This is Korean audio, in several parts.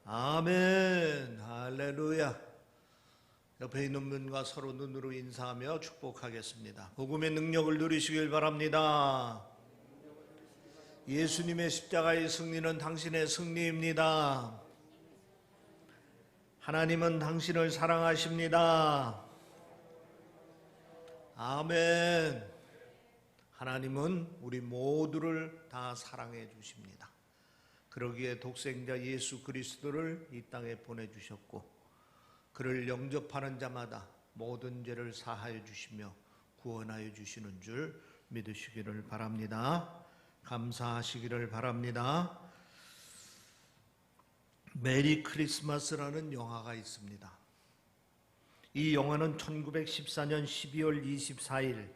아멘. 할렐루야. 옆에 있는 분과 서로 눈으로 인사하며 축복하겠습니다. 복음의 능력을 누리시길 바랍니다. 예수님의 십자가의 승리는 당신의 승리입니다. 하나님은 당신을 사랑하십니다. 아멘. 하나님은 우리 모두를 다 사랑해 주십니다. 그러기에 독생자 예수 그리스도를 이 땅에 보내주셨고, 그를 영접하는 자마다 모든 죄를 사하여 주시며 구원하여 주시는 줄 믿으시기를 바랍니다. 감사하시기를 바랍니다. 메리 크리스마스라는 영화가 있습니다. 이 영화는 1914년 12월 24일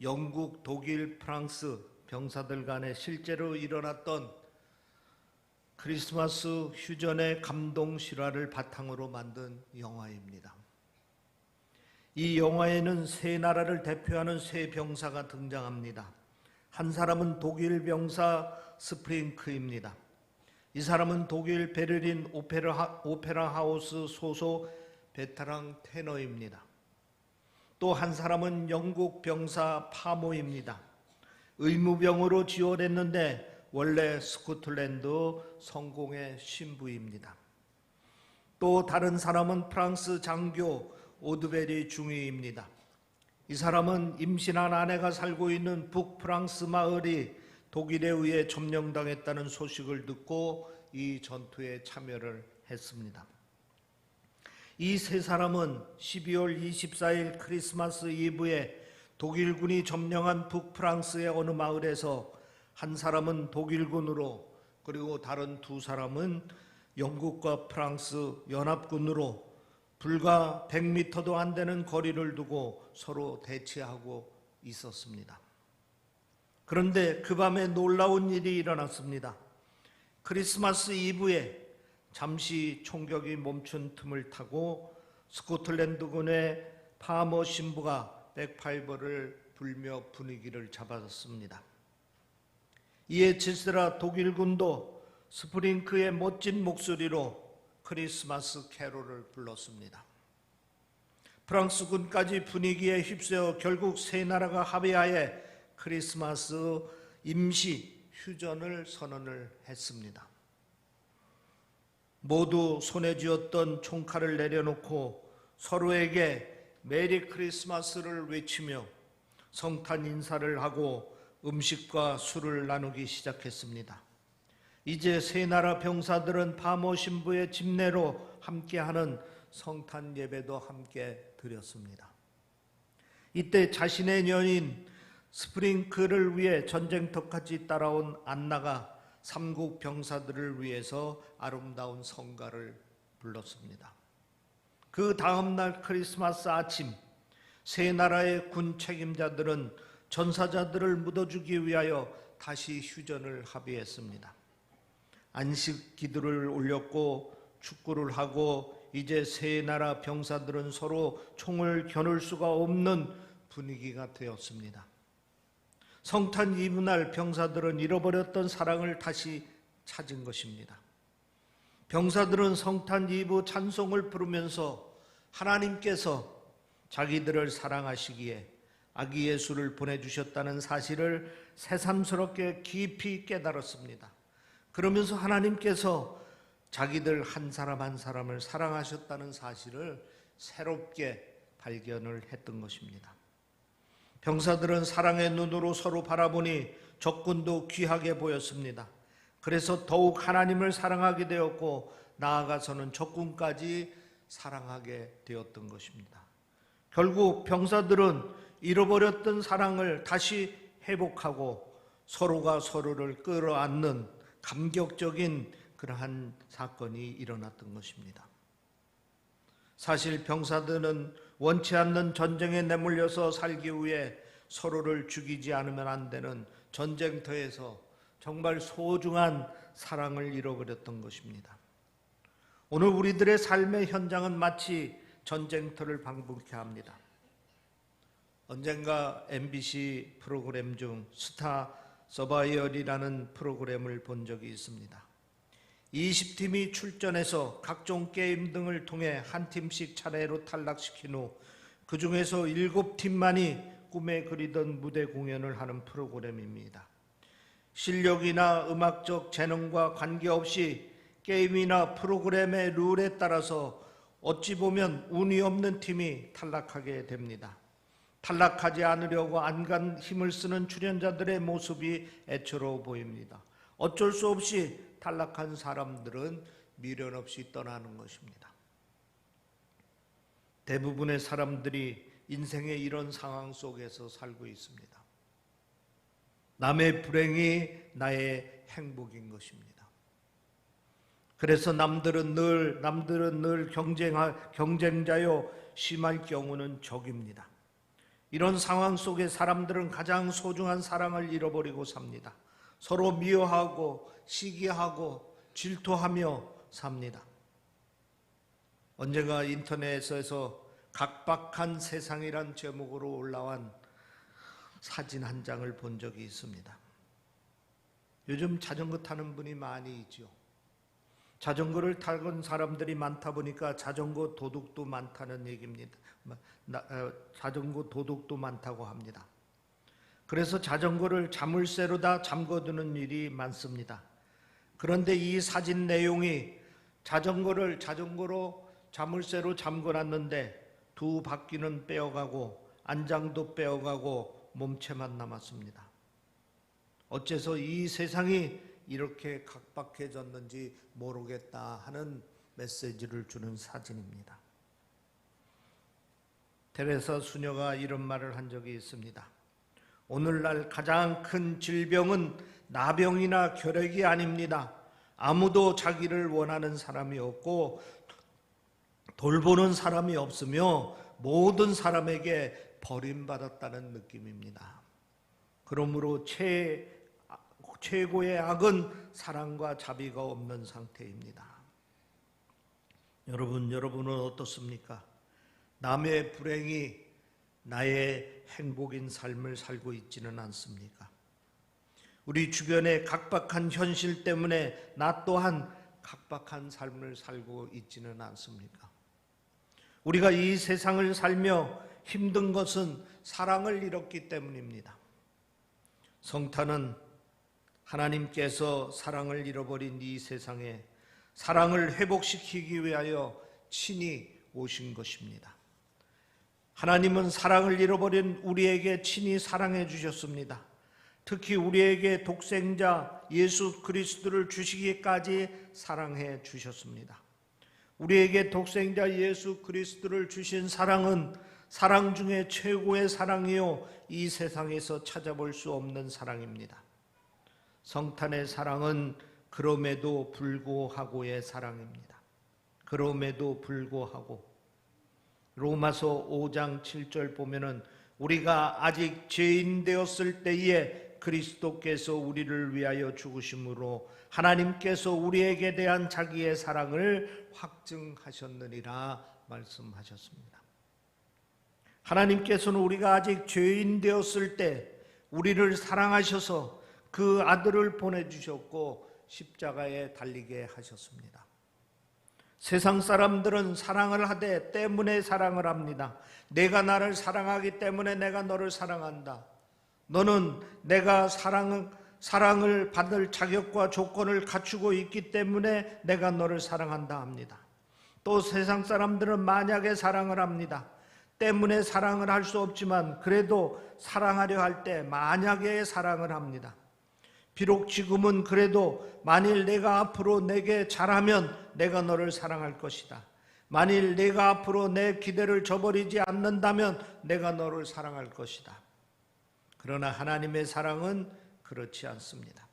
영국, 독일, 프랑스 병사들 간에 실제로 일어났던 크리스마스 휴전의 감동 실화를 바탕으로 만든 영화입니다. 이 영화에는 세 나라를 대표하는 세 병사가 등장합니다. 한 사람은 독일 병사 스프링크입니다. 이 사람은 독일 베를린 오페라 하우스 소속 베테랑 테너입니다. 또 한 사람은 영국 병사 파모입니다. 의무병으로 지원했는데 원래 스코틀랜드 성공의 신부입니다. 또 다른 사람은 프랑스 장교 오드베리 중위입니다. 이 사람은 임신한 아내가 살고 있는 북프랑스 마을이 독일에 의해 점령당했다는 소식을 듣고 이 전투에 참여를 했습니다. 이 세 사람은 12월 24일 크리스마스 이브에 독일군이 점령한 북프랑스의 어느 마을에서 한 사람은 독일군으로, 그리고 다른 두 사람은 영국과 프랑스 연합군으로 불과 100m도 안 되는 거리를 두고 서로 대치하고 있었습니다. 그런데 그 밤에 놀라운 일이 일어났습니다. 크리스마스 이브에 잠시 총격이 멈춘 틈을 타고 스코틀랜드군의 파머 신부가 백파이버를 불며 분위기를 잡았습니다. 이에 치스라 독일군도 스프링크의 멋진 목소리로 크리스마스 캐롤을 불렀습니다. 프랑스군까지 분위기에 휩싸여 결국 세 나라가 합의하에 크리스마스 임시 휴전을 선언을 했습니다. 모두 손에 쥐었던 총칼을 내려놓고 서로에게 메리 크리스마스를 외치며 성탄 인사를 하고 음식과 술을 나누기 시작했습니다. 이제 세 나라 병사들은 파모 신부의 집내로 함께하는 성탄 예배도 함께 드렸습니다. 이때 자신의 연인 스프링크를 위해 전쟁터까지 따라온 안나가 삼국 병사들을 위해서 아름다운 성가를 불렀습니다. 그 다음 날 크리스마스 아침, 세 나라의 군 책임자들은 전사자들을 묻어주기 위하여 다시 휴전을 합의했습니다. 안식 기도를 올렸고 축구를 하고 이제 세 나라 병사들은 서로 총을 겨눌 수가 없는 분위기가 되었습니다. 성탄 이브날 병사들은 잃어버렸던 사랑을 다시 찾은 것입니다. 병사들은 성탄 이브 찬송을 부르면서 하나님께서 자기들을 사랑하시기에 아기 예수를 보내주셨다는 사실을 새삼스럽게 깊이 깨달았습니다. 그러면서 하나님께서 자기들 한 사람 한 사람을 사랑하셨다는 사실을 새롭게 발견을 했던 것입니다. 병사들은 사랑의 눈으로 서로 바라보니 적군도 귀하게 보였습니다. 그래서 더욱 하나님을 사랑하게 되었고 나아가서는 적군까지 사랑하게 되었던 것입니다. 결국 병사들은 잃어버렸던 사랑을 다시 회복하고 서로가 서로를 끌어안는 감격적인 그러한 사건이 일어났던 것입니다. 사실 병사들은 원치 않는 전쟁에 내몰려서 살기 위해 서로를 죽이지 않으면 안 되는 전쟁터에서 정말 소중한 사랑을 잃어버렸던 것입니다. 오늘 우리들의 삶의 현장은 마치 전쟁터를 방불케 합니다. 언젠가 MBC 프로그램 중 스타 서바이얼이라는 프로그램을 본 적이 있습니다. 20팀이 출전해서 각종 게임 등을 통해 한 팀씩 차례로 탈락시킨 후 그 중에서 7팀만이 꿈에 그리던 무대 공연을 하는 프로그램입니다. 실력이나 음악적 재능과 관계없이 게임이나 프로그램의 룰에 따라서 어찌 보면 운이 없는 팀이 탈락하게 됩니다. 탈락하지 않으려고 안간 힘을 쓰는 출연자들의 모습이 애처로워 보입니다. 어쩔 수 없이 탈락한 사람들은 미련 없이 떠나는 것입니다. 대부분의 사람들이 인생의 이런 상황 속에서 살고 있습니다. 남의 불행이 나의 행복인 것입니다. 그래서 남들은 늘 경쟁자요, 심할 경우는 적입니다. 이런 상황 속에 사람들은 가장 소중한 사랑을 잃어버리고 삽니다. 서로 미워하고 시기하고 질투하며 삽니다. 언젠가 인터넷에서 각박한 세상이란 제목으로 올라온 사진 한 장을 본 적이 있습니다. 요즘 자전거 타는 분이 많이 있죠. 자전거를 타는 사람들이 많다 보니까 자전거 도둑도 많다는 얘기입니다. 자전거 도둑도 많다고 합니다. 그래서 자전거를 자물쇠로다 잠궈두는 일이 많습니다. 그런데 이 사진 내용이 자전거로 자물쇠로 잠궈놨는데 두 바퀴는 빼어가고 안장도 빼어가고 몸체만 남았습니다. 어째서 이 세상이 이렇게 각박해졌는지 모르겠다 하는 메시지를 주는 사진입니다. 테레사 수녀가 이런 말을 한 적이 있습니다. 오늘날 가장 큰 질병은 나병이나 결핵이 아닙니다. 아무도 자기를 원하는 사람이 없고 돌보는 사람이 없으며 모든 사람에게 버림받았다는 느낌입니다. 그러므로 최고의 악은 사랑과 자비가 없는 상태입니다. 여러분은 어떻습니까? 남의 불행이 나의 행복인 삶을 살고 있지는 않습니까? 우리 주변의 각박한 현실 때문에 나 또한 각박한 삶을 살고 있지는 않습니까? 우리가 이 세상을 살며 힘든 것은 사랑을 잃었기 때문입니다. 성탄은 하나님께서 사랑을 잃어버린 이 세상에 사랑을 회복시키기 위하여 친히 오신 것입니다. 하나님은 사랑을 잃어버린 우리에게 친히 사랑해 주셨습니다. 특히 우리에게 독생자 예수 그리스도를 주시기까지 사랑해 주셨습니다. 우리에게 독생자 예수 그리스도를 주신 사랑은 사랑 중에 최고의 사랑이요 이 세상에서 찾아볼 수 없는 사랑입니다. 성탄의 사랑은 그럼에도 불구하고의 사랑입니다. 그럼에도 불구하고 로마서 5장 7절 보면은 우리가 아직 죄인 되었을 때에 그리스도께서 우리를 위하여 죽으심으로 하나님께서 우리에게 대한 자기의 사랑을 확증하셨느니라 말씀하셨습니다. 하나님께서는 우리가 아직 죄인 되었을 때 우리를 사랑하셔서 그 아들을 보내주셨고 십자가에 달리게 하셨습니다. 세상 사람들은 사랑을 하되 때문에 사랑을 합니다. 내가 나를 사랑하기 때문에 내가 너를 사랑한다. 너는 내가 사랑을 받을 자격과 조건을 갖추고 있기 때문에 내가 너를 사랑한다 합니다. 또 세상 사람들은 만약에 사랑을 합니다. 때문에 사랑을 할 수 없지만 그래도 사랑하려 할 때 만약에 사랑을 합니다. 비록 지금은 그래도 만일 내가 앞으로 내게 잘하면 내가 너를 사랑할 것이다. 만일 내가 앞으로 내 기대를 저버리지 않는다면 내가 너를 사랑할 것이다. 그러나 하나님의 사랑은 그렇지 않습니다.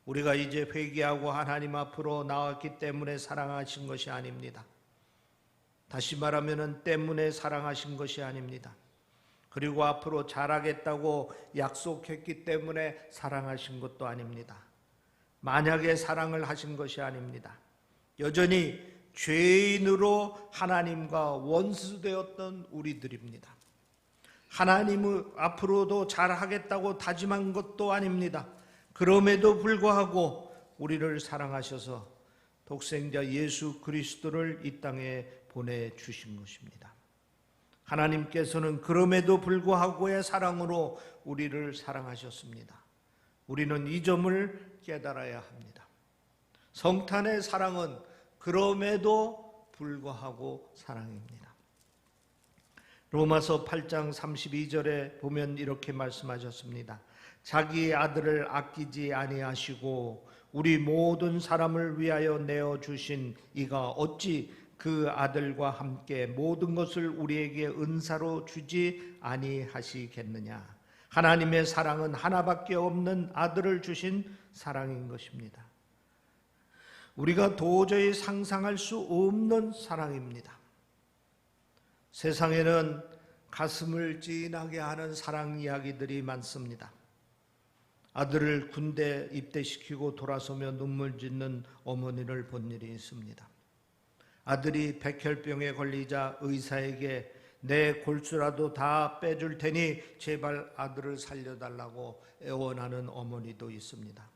우리가 이제 회개하고 하나님 앞으로 나왔기 때문에 사랑하신 것이 아닙니다. 다시 말하면 때문에 사랑하신 것이 아닙니다. 그리고 앞으로 잘하겠다고 약속했기 때문에 사랑하신 것도 아닙니다. 만약에 사랑을 하신 것이 아닙니다. 여전히 죄인으로 하나님과 원수되었던 우리들입니다. 하나님은 앞으로도 잘하겠다고 다짐한 것도 아닙니다. 그럼에도 불구하고 우리를 사랑하셔서 독생자 예수 그리스도를 이 땅에 보내주신 것입니다. 하나님께서는 그럼에도 불구하고의 사랑으로 우리를 사랑하셨습니다. 우리는 이 점을 깨달아야 합니다. 성탄의 사랑은 그럼에도 불구하고 사랑입니다. 로마서 8장 32절에 보면 이렇게 말씀하셨습니다. 자기 아들을 아끼지 아니하시고 우리 모든 사람을 위하여 내어주신 이가 어찌 그 아들과 함께 모든 것을 우리에게 은사로 주지 아니하시겠느냐. 하나님의 사랑은 하나밖에 없는 아들을 주신 사랑인 것입니다. 우리가 도저히 상상할 수 없는 사랑입니다. 세상에는 가슴을 찌하게 하는 사랑 이야기들이 많습니다. 아들을 군대 입대시키고 돌아서며 눈물 짓는 어머니를 본 일이 있습니다. 아들이 백혈병에 걸리자 의사에게 내 골수라도 다 빼줄 테니 제발 아들을 살려달라고 애원하는 어머니도 있습니다.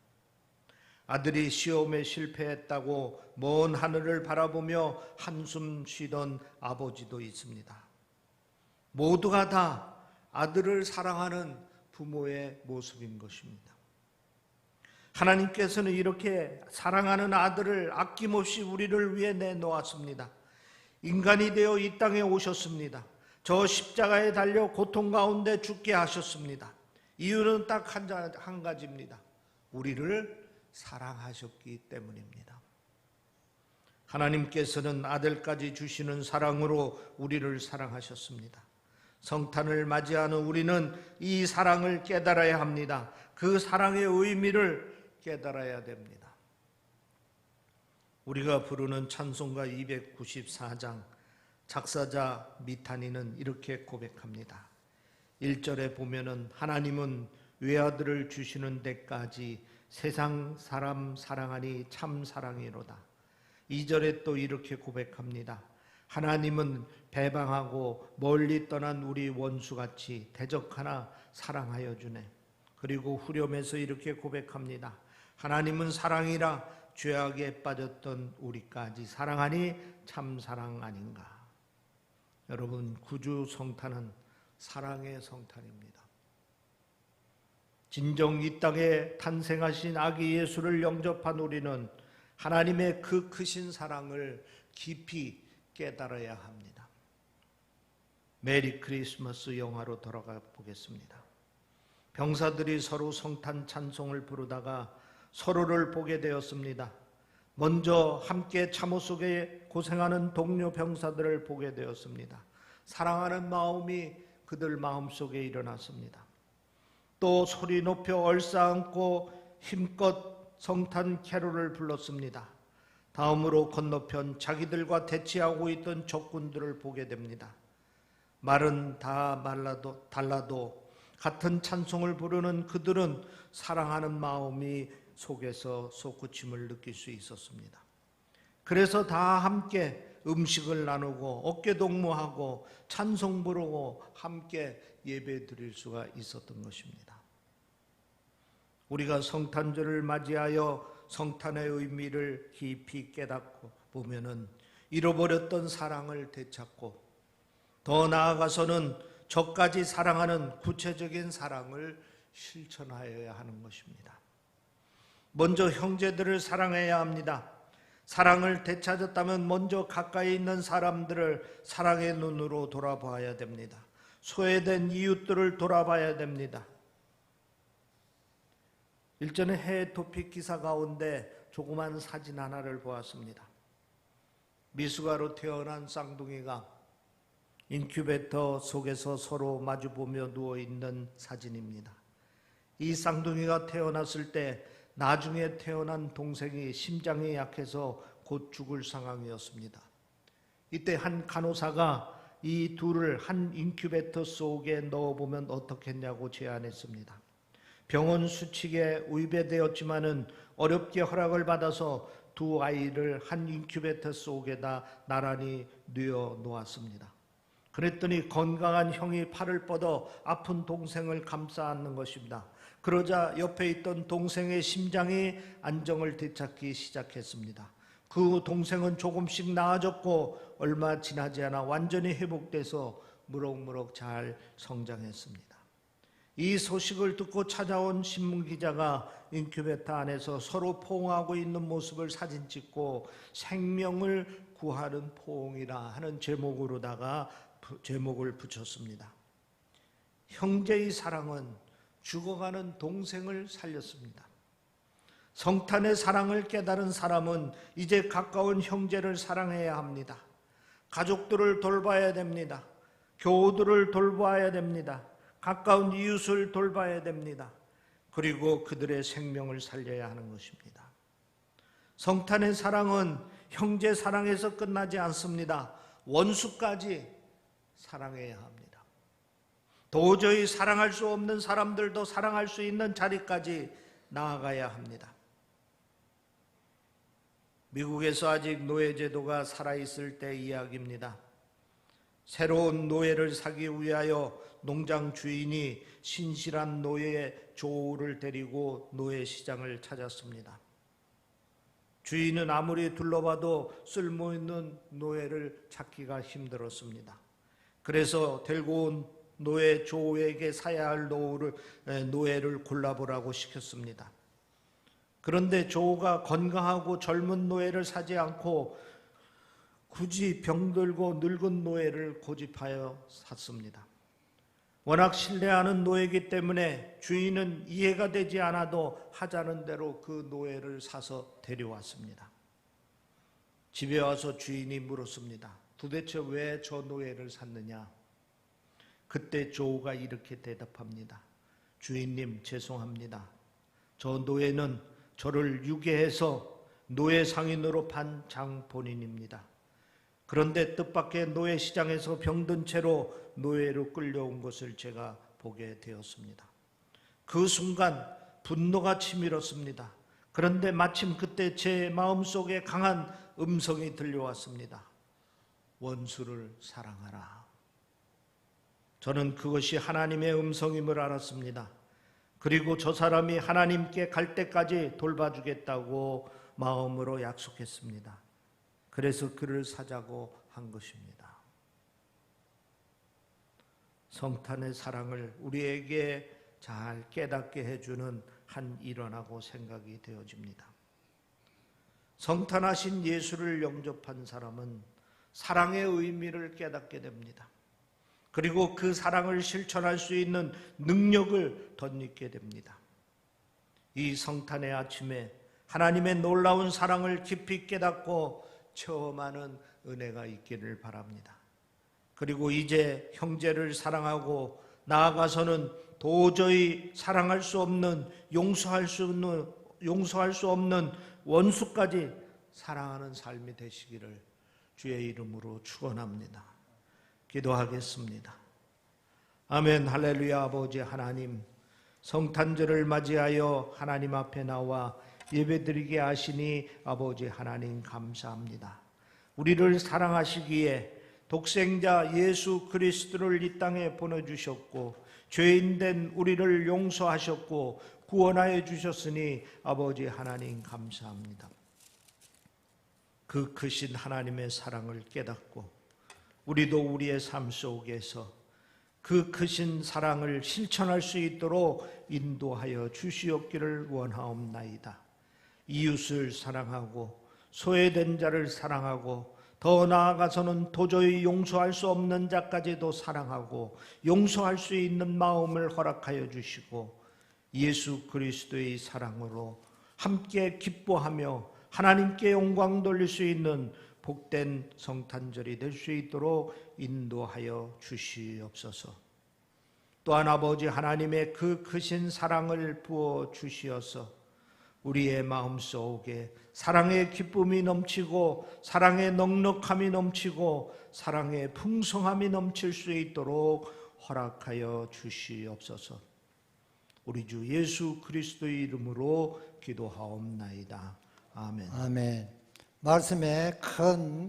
아들이 시험에 실패했다고 먼 하늘을 바라보며 한숨 쉬던 아버지도 있습니다. 모두가 다 아들을 사랑하는 부모의 모습인 것입니다. 하나님께서는 이렇게 사랑하는 아들을 아낌없이 우리를 위해 내놓았습니다. 인간이 되어 이 땅에 오셨습니다. 저 십자가에 달려 고통 가운데 죽게 하셨습니다. 이유는 딱 한 가지입니다. 우리를 사랑하셨기 때문입니다. 하나님께서는 아들까지 주시는 사랑으로 우리를 사랑하셨습니다. 성탄을 맞이하는 우리는 이 사랑을 깨달아야 합니다. 그 사랑의 의미를 깨달아야 됩니다. 우리가 부르는 찬송가 294장 작사자 미타니는 이렇게 고백합니다. 1절에 보면은 하나님은 외아들을 주시는 데까지 세상 사람 사랑하니 참 사랑이로다. 2절에 또 이렇게 고백합니다. 하나님은 배방하고 멀리 떠난 우리 원수같이 대적하나 사랑하여 주네. 그리고 후렴에서 이렇게 고백합니다. 하나님은 사랑이라 죄악에 빠졌던 우리까지 사랑하니 참 사랑 아닌가. 여러분, 구주 성탄은 사랑의 성탄입니다. 진정 이 땅에 탄생하신 아기 예수를 영접한 우리는 하나님의 그 크신 사랑을 깊이 깨달아야 합니다. 메리 크리스마스 영화로 돌아가 보겠습니다. 병사들이 서로 성탄 찬송을 부르다가 서로를 보게 되었습니다. 먼저 함께 참호 속에 고생하는 동료 병사들을 보게 되었습니다. 사랑하는 마음이 그들 마음속에 일어났습니다. 또 소리 높여 얼싸안고 힘껏 성탄 캐롤을 불렀습니다. 다음으로 건너편 자기들과 대치하고 있던 적군들을 보게 됩니다. 말은 다 달라도 같은 찬송을 부르는 그들은 사랑하는 마음이 속에서 솟구침을 느낄 수 있었습니다. 그래서 다 함께 음식을 나누고 어깨동무하고 찬송 부르고 함께 예배 드릴 수가 있었던 것입니다. 우리가 성탄절을 맞이하여 성탄의 의미를 깊이 깨닫고 보면은 잃어버렸던 사랑을 되찾고 더 나아가서는 저까지 사랑하는 구체적인 사랑을 실천하여야 하는 것입니다. 먼저 형제들을 사랑해야 합니다. 사랑을 되찾았다면 먼저 가까이 있는 사람들을 사랑의 눈으로 돌아봐야 됩니다. 소외된 이웃들을 돌아봐야 됩니다. 일전에 해외 토픽 기사 가운데 조그만 사진 하나를 보았습니다. 미숙아로 태어난 쌍둥이가 인큐베이터 속에서 서로 마주보며 누워있는 사진입니다. 이 쌍둥이가 태어났을 때 나중에 태어난 동생이 심장이 약해서 곧 죽을 상황이었습니다. 이때 한 간호사가 이 둘을 한 인큐베이터 속에 넣어보면 어떻겠냐고 제안했습니다. 병원 수칙에 위배되었지만은 어렵게 허락을 받아서 두 아이를 한 인큐베이터 속에다 나란히 뉘어 놓았습니다. 그랬더니 건강한 형이 팔을 뻗어 아픈 동생을 감싸 안는 것입니다. 그러자 옆에 있던 동생의 심장이 안정을 되찾기 시작했습니다. 그 동생은 조금씩 나아졌고 얼마 지나지 않아 완전히 회복돼서 무럭무럭 잘 성장했습니다. 이 소식을 듣고 찾아온 신문기자가 인큐베이터 안에서 서로 포옹하고 있는 모습을 사진 찍고 생명을 구하는 포옹이라 하는 제목을 붙였습니다. 형제의 사랑은 죽어가는 동생을 살렸습니다. 성탄의 사랑을 깨달은 사람은 이제 가까운 형제를 사랑해야 합니다. 가족들을 돌봐야 됩니다. 교우들을 돌봐야 됩니다. 가까운 이웃을 돌봐야 됩니다. 그리고 그들의 생명을 살려야 하는 것입니다. 성탄의 사랑은 형제 사랑에서 끝나지 않습니다. 원수까지 사랑해야 합니다. 도저히 사랑할 수 없는 사람들도 사랑할 수 있는 자리까지 나아가야 합니다. 미국에서 아직 노예제도가 살아있을 때 이야기입니다. 새로운 노예를 사기 위하여 농장 주인이 신실한 노예 조우를 데리고 노예 시장을 찾았습니다. 주인은 아무리 둘러봐도 쓸모있는 노예를 찾기가 힘들었습니다. 그래서 데리고 온 노예 조우에게 사야 할 노예를 골라보라고 시켰습니다. 그런데 조우가 건강하고 젊은 노예를 사지 않고 굳이 병들고 늙은 노예를 고집하여 샀습니다. 워낙 신뢰하는 노예이기 때문에 주인은 이해가 되지 않아도 하자는 대로 그 노예를 사서 데려왔습니다. 집에 와서 주인이 물었습니다. 도대체 왜 저 노예를 샀느냐? 그때 조우가 이렇게 대답합니다. 주인님, 죄송합니다. 저 노예는 저를 유괴해서 노예 상인으로 판 장본인입니다. 그런데 뜻밖의 노예 시장에서 병든 채로 노예로 끌려온 것을 제가 보게 되었습니다. 그 순간 분노가 치밀었습니다. 그런데 마침 그때 제 마음속에 강한 음성이 들려왔습니다. 원수를 사랑하라. 저는 그것이 하나님의 음성임을 알았습니다. 그리고 저 사람이 하나님께 갈 때까지 돌봐주겠다고 마음으로 약속했습니다. 그래서 그를 사자고 한 것입니다. 성탄의 사랑을 우리에게 잘 깨닫게 해주는 한 일화라고 생각이 되어집니다. 성탄하신 예수를 영접한 사람은 사랑의 의미를 깨닫게 됩니다. 그리고 그 사랑을 실천할 수 있는 능력을 덧입게 됩니다. 이 성탄의 아침에 하나님의 놀라운 사랑을 깊이 깨닫고 체험하는 은혜가 있기를 바랍니다. 그리고 이제 형제를 사랑하고 나아가서는 도저히 사랑할 수 없는, 용서할 수 없는 원수까지 사랑하는 삶이 되시기를 주의 이름으로 축원합니다. 기도하겠습니다. 아멘. 할렐루야. 아버지 하나님, 성탄절을 맞이하여 하나님 앞에 나와 예배드리게 하시니 아버지 하나님 감사합니다. 우리를 사랑하시기에 독생자 예수 그리스도를 이 땅에 보내주셨고 죄인된 우리를 용서하셨고 구원하여 주셨으니 아버지 하나님 감사합니다. 그 크신 하나님의 사랑을 깨닫고 우리도 우리의 삶 속에서 그 크신 사랑을 실천할 수 있도록 인도하여 주시옵기를 원하옵나이다. 이웃을 사랑하고 소외된 자를 사랑하고 더 나아가서는 도저히 용서할 수 없는 자까지도 사랑하고 용서할 수 있는 마음을 허락하여 주시고 예수 그리스도의 사랑으로 함께 기뻐하며 하나님께 영광 돌릴 수 있는 복된 성탄절이 될 수 있도록 인도하여 주시옵소서. 또한 아버지 하나님의 그 크신 사랑을 부어 주시어서 우리의 마음속에 사랑의 기쁨이 넘치고 사랑의 넉넉함이 넘치고 사랑의 풍성함이 넘칠 수 있도록 허락하여 주시옵소서. 우리 주 예수 그리스도의 이름으로 기도하옵나이다. 아멘. 아멘. 말씀에 큰